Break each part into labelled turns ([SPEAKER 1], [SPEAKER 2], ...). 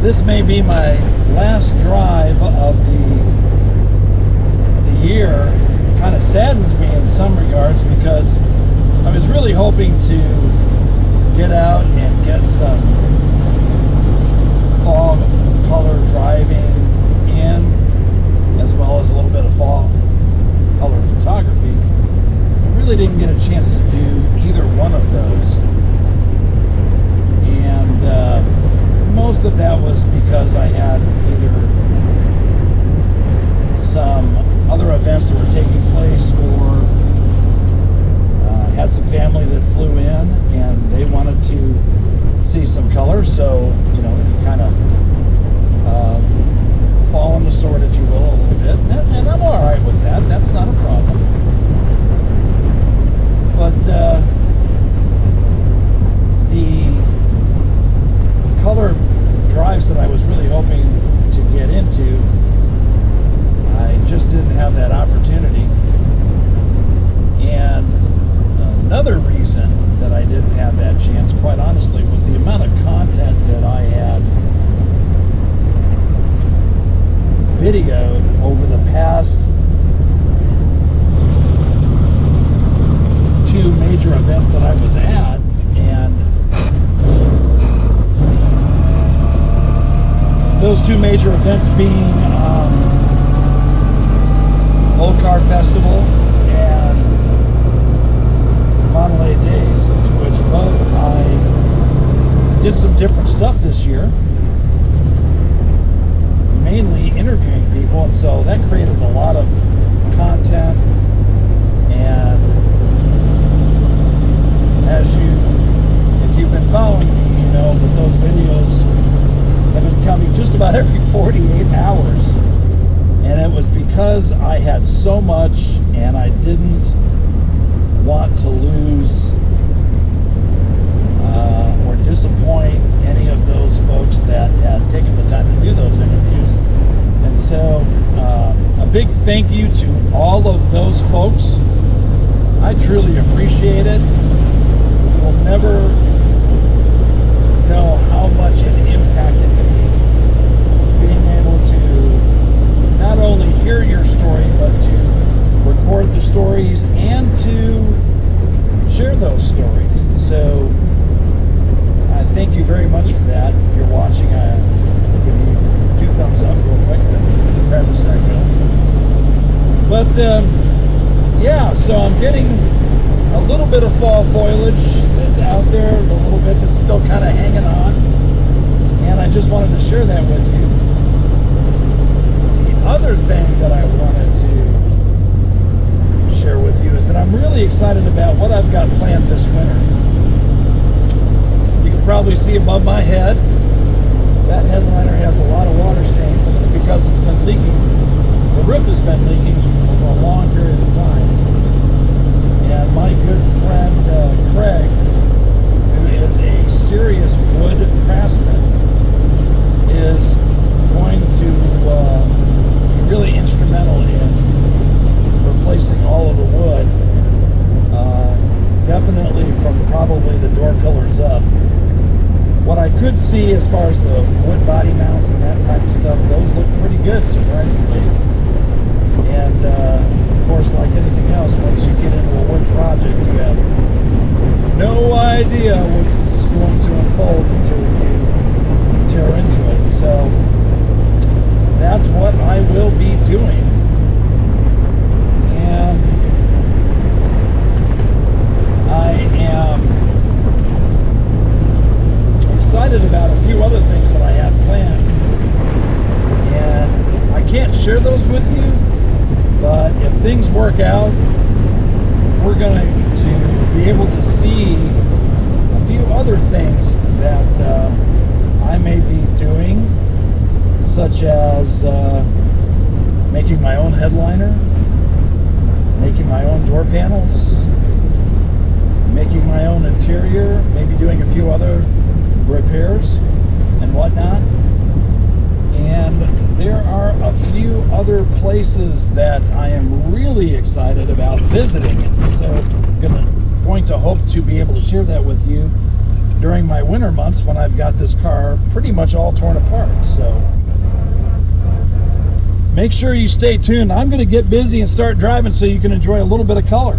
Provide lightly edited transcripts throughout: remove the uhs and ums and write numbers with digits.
[SPEAKER 1] this may be my last drive of the year. It kind of saddens me in some regards because I was really hoping to get out and get some fall color driving in, as well as a little bit of fall color photography. I really didn't get a chance to do either one of those, and most of that was because I had either some other events that were taking place, or had some family that flew in and they wanted to see some color. So, you know, you kind of fall on the sword, if you will, a little bit, and I'm all right with that. That's not a problem. But the color drives that I was really hoping to get into, I just didn't have that opportunity. And another reason that I didn't have that chance, quite honestly, was the amount of content that I had videoed over the past 2 major events that I was at, and those 2 major events being Old Car Festival and Model A Days, to which both I did some different stuff this year, mainly interviewing people, and so that created a lot of content. And if you've been following me, you know that those videos have been coming just about every 48 hours, and it was because I had so much and I didn't want to lose or disappoint any of those folks that had taken the time to do those interviews. And so a big thank you to all of those folks. I truly appreciate it. You will never know how much it impacted me, being able to not only hear your story, but to record the stories and to share those stories. So I thank you very much for that. If you're watching, I give you 2 thumbs up real quick, then grab the start going. But yeah, so I'm getting a little bit of fall foliage that's out there, a little bit that's still kind of hanging on, and I just wanted to share that with you. The other thing that I wanted to share with you is that I'm really excited about what I've got planned this winter. You can probably see above my head, that headliner has a lot of water stains, and it's because it's been leaking. The roof has been leaking for a long period of time. And my good friend Craig, who is a serious wood craftsman, is going to be really instrumental in replacing all of the wood, definitely from probably the door pillars up. What I could see as far as the wood body mounts and that type of stuff, those look pretty good, surprisingly. And of course, like anything else, once you get into a wood project, you have no idea what's going to unfold until you tear into it. So that's what I will be doing. And I am excited about a few other things that I have planned. And I can't share those with you, but if things work out, we're going to be able to see a few other things that I may be doing, such as making my own headliner, making my own door panels, making my own interior, maybe doing a few other repairs and whatnot. And there are a few other places that I am really excited about visiting, so I'm going to hope to be able to share that with you during my winter months when I've got this car pretty much all torn apart. So make sure you stay tuned. I'm going to get busy and start driving so you can enjoy a little bit of color.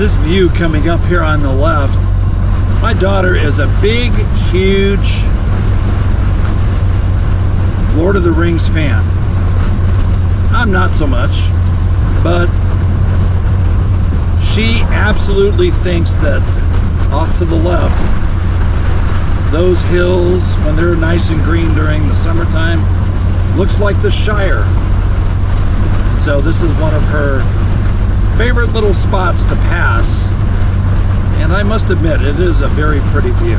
[SPEAKER 1] this view coming up here on the left, my daughter is a big, huge Lord of the Rings fan. I'm not so much, but she absolutely thinks that off to the left, those hills, when they're nice and green during the summertime, looks like the Shire. So this is one of her favorite little spots to pass, and I must admit, it is a very pretty view.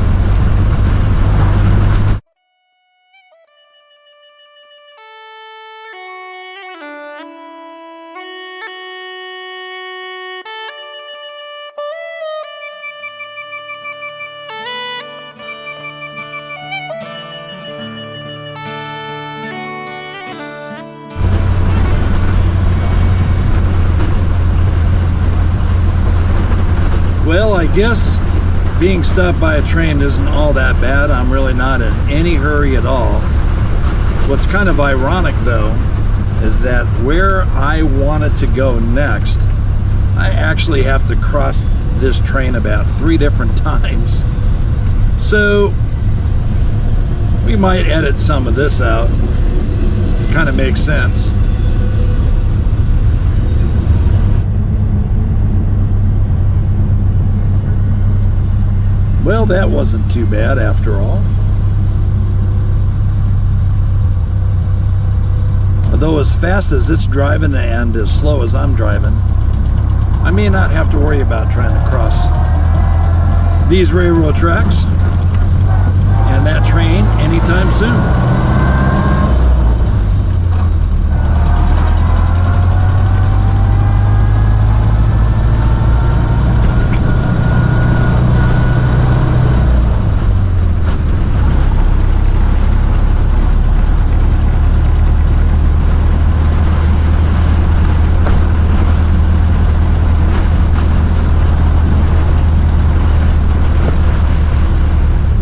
[SPEAKER 1] guess being stopped by a train isn't all that bad. I'm really not in any hurry at all. What's kind of ironic though is that where I wanted to go next, I actually have to cross this train about 3 different times. So we might edit some of this out. It kind of makes sense. Well, that wasn't too bad after all. Although as fast as it's driving and as slow as I'm driving, I may not have to worry about trying to cross these railroad tracks and that train anytime soon.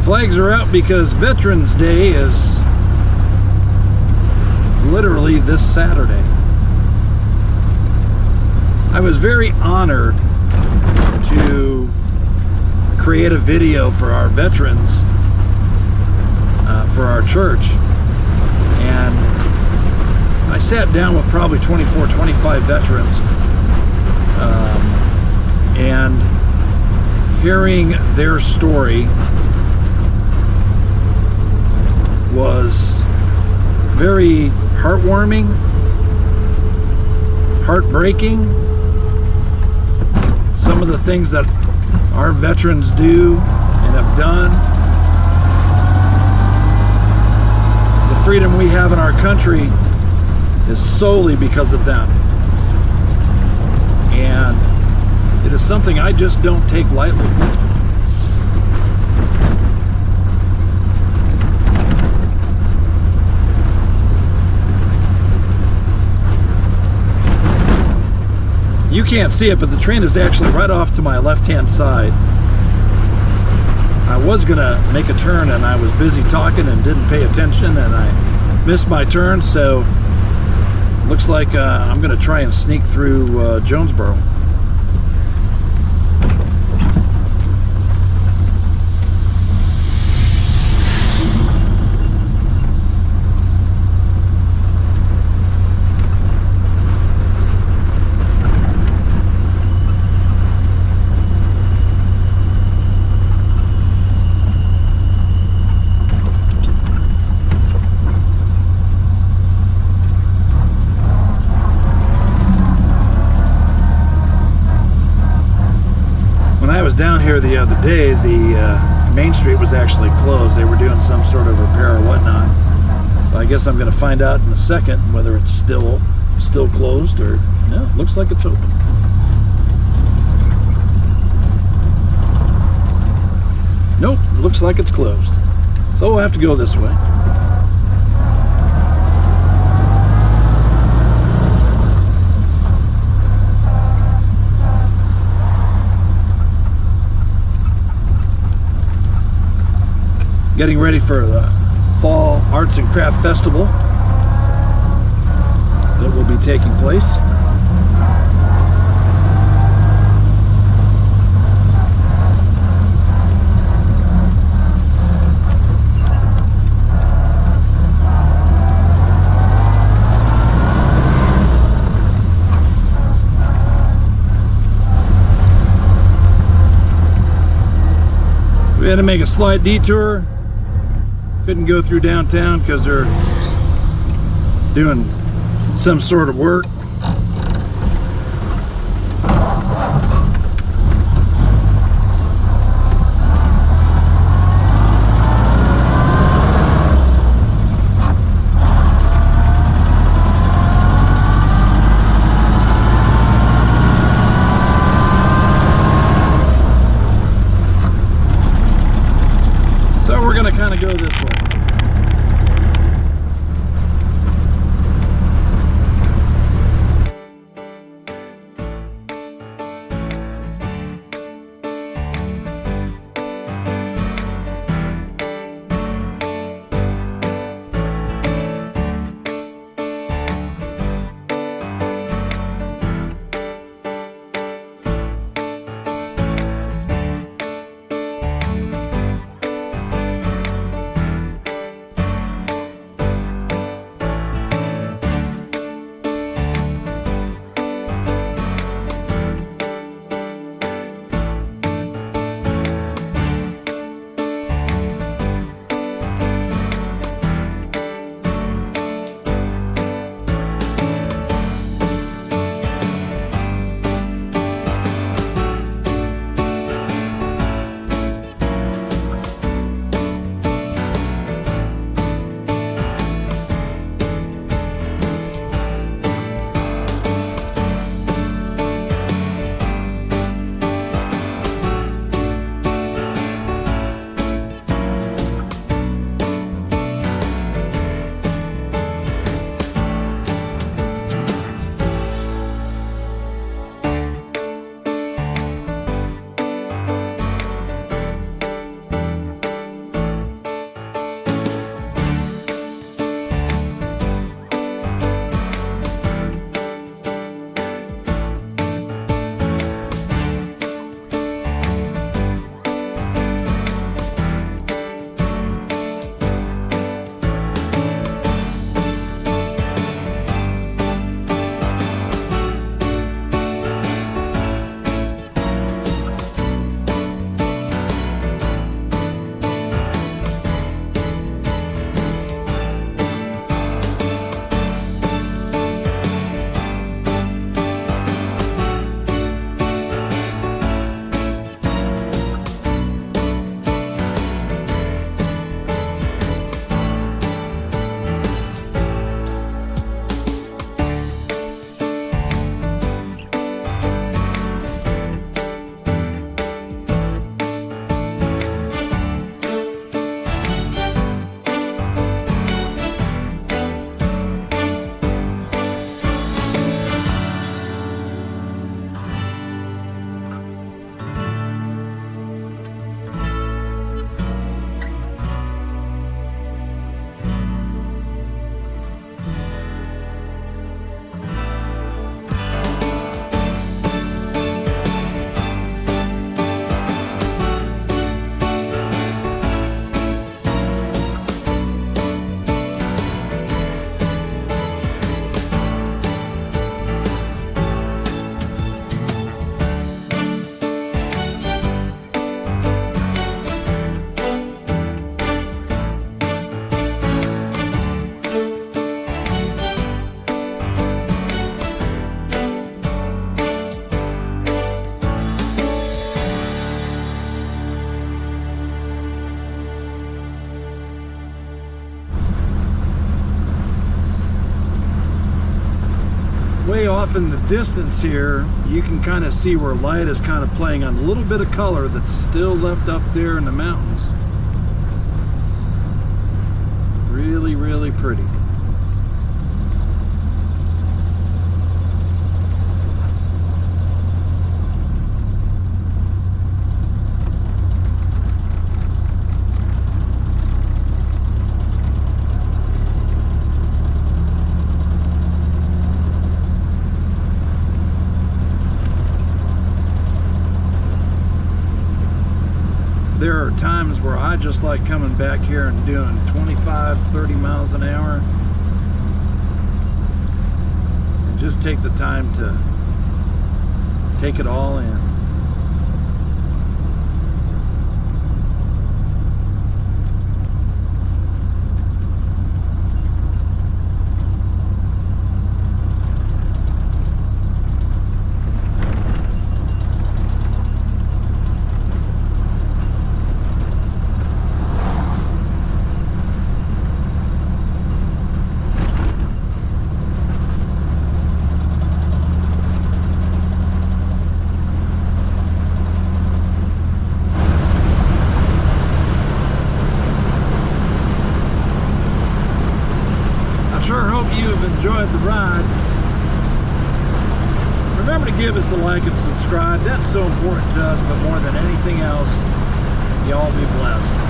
[SPEAKER 1] Flags are out because Veterans Day is literally this Saturday. I was very honored to create a video for our veterans, for our church, and I sat down with probably 24, 25 veterans, and hearing their story was very heartwarming, heartbreaking. Some of the things that our veterans do and have done, the freedom we have in our country is solely because of them. And it is something I just don't take lightly. You can't see it, but the train is actually right off to my left-hand side. I was gonna make a turn and I was busy talking and didn't pay attention and I missed my turn, so looks like I'm gonna try and sneak through Jonesborough. Down here the other day, the main street was actually closed. They were doing some sort of repair or whatnot. So I guess I'm going to find out in a second whether it's still closed or no. It looks like it's open. Nope, it looks like it's closed. So we'll have to go this way. Getting ready for the Fall Arts and Craft Festival that will be taking place. So we had to make a slight detour. Couldn't go through downtown because they're doing some sort of work. So we're going to kind of go this way.
[SPEAKER 2] off in the distance here, you can kind of see where light is kind of playing on a little bit of color that's still left up there in the mountains. Really, really pretty. There are times where I just like coming back here and doing 25, 30 miles an hour and just take the time to take it all in. Enjoyed the ride. Remember to give us a like and subscribe. That's so important to us, but more than anything else, y'all be blessed.